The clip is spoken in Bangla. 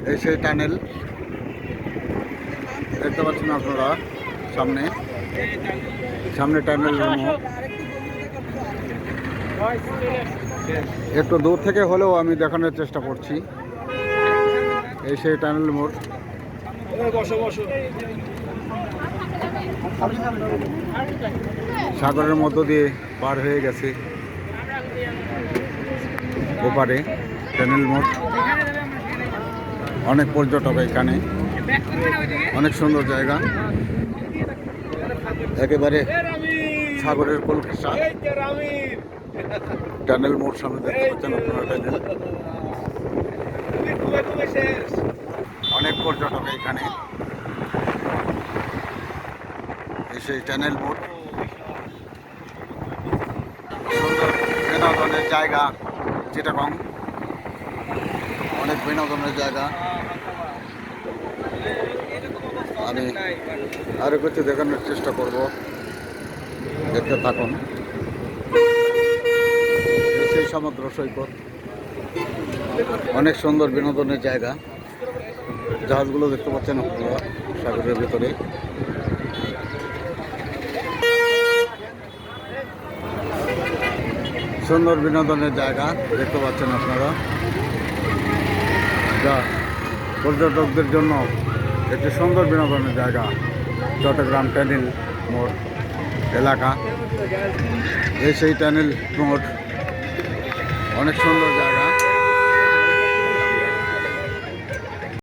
এই সেই টানেল দেখতে পাচ্ছেন আপনারা সামনে সামনে টানেল মোড়। একটু দূর থেকে হলেও আমি দেখানোর চেষ্টা করছি। এই সেই টানেল মোড়। সাগরের মধ্য দিয়ে পার হয়ে গেছে ওপারে টানেল মোড়। অনেক পর্যটক এখানে, অনেক সুন্দর জায়গা, একেবারে সাগরের কলকাতা। টানেল মোড় সামনে দেখতে পাচ্ছেন আপনারা টানেল। অনেক পর্যটক এখানে। এই সেই টানেল মোড়, সুন্দর বিনোদনের জায়গা চিটাগং। অনেক বিনোদনের জায়গা। আমি আরো কিছু দেখানোর চেষ্টা করব, দেখতে থাকুন। সেই সমুদ্র সৈকত, অনেক সুন্দর বিনোদনের জায়গা। জাহাজগুলো দেখতে পাচ্ছেন আপনারা সাগরের ভেতরে। সুন্দর বিনোদনের জায়গা দেখতে পাচ্ছেন আপনারা, যা পর্যটকদের জন্য একটি সুন্দর বিনোদনের জায়গা। চট্টগ্রাম টানেল মোড় এলাকা। এই সেই টানেল মোড়, অনেক সুন্দর জায়গা।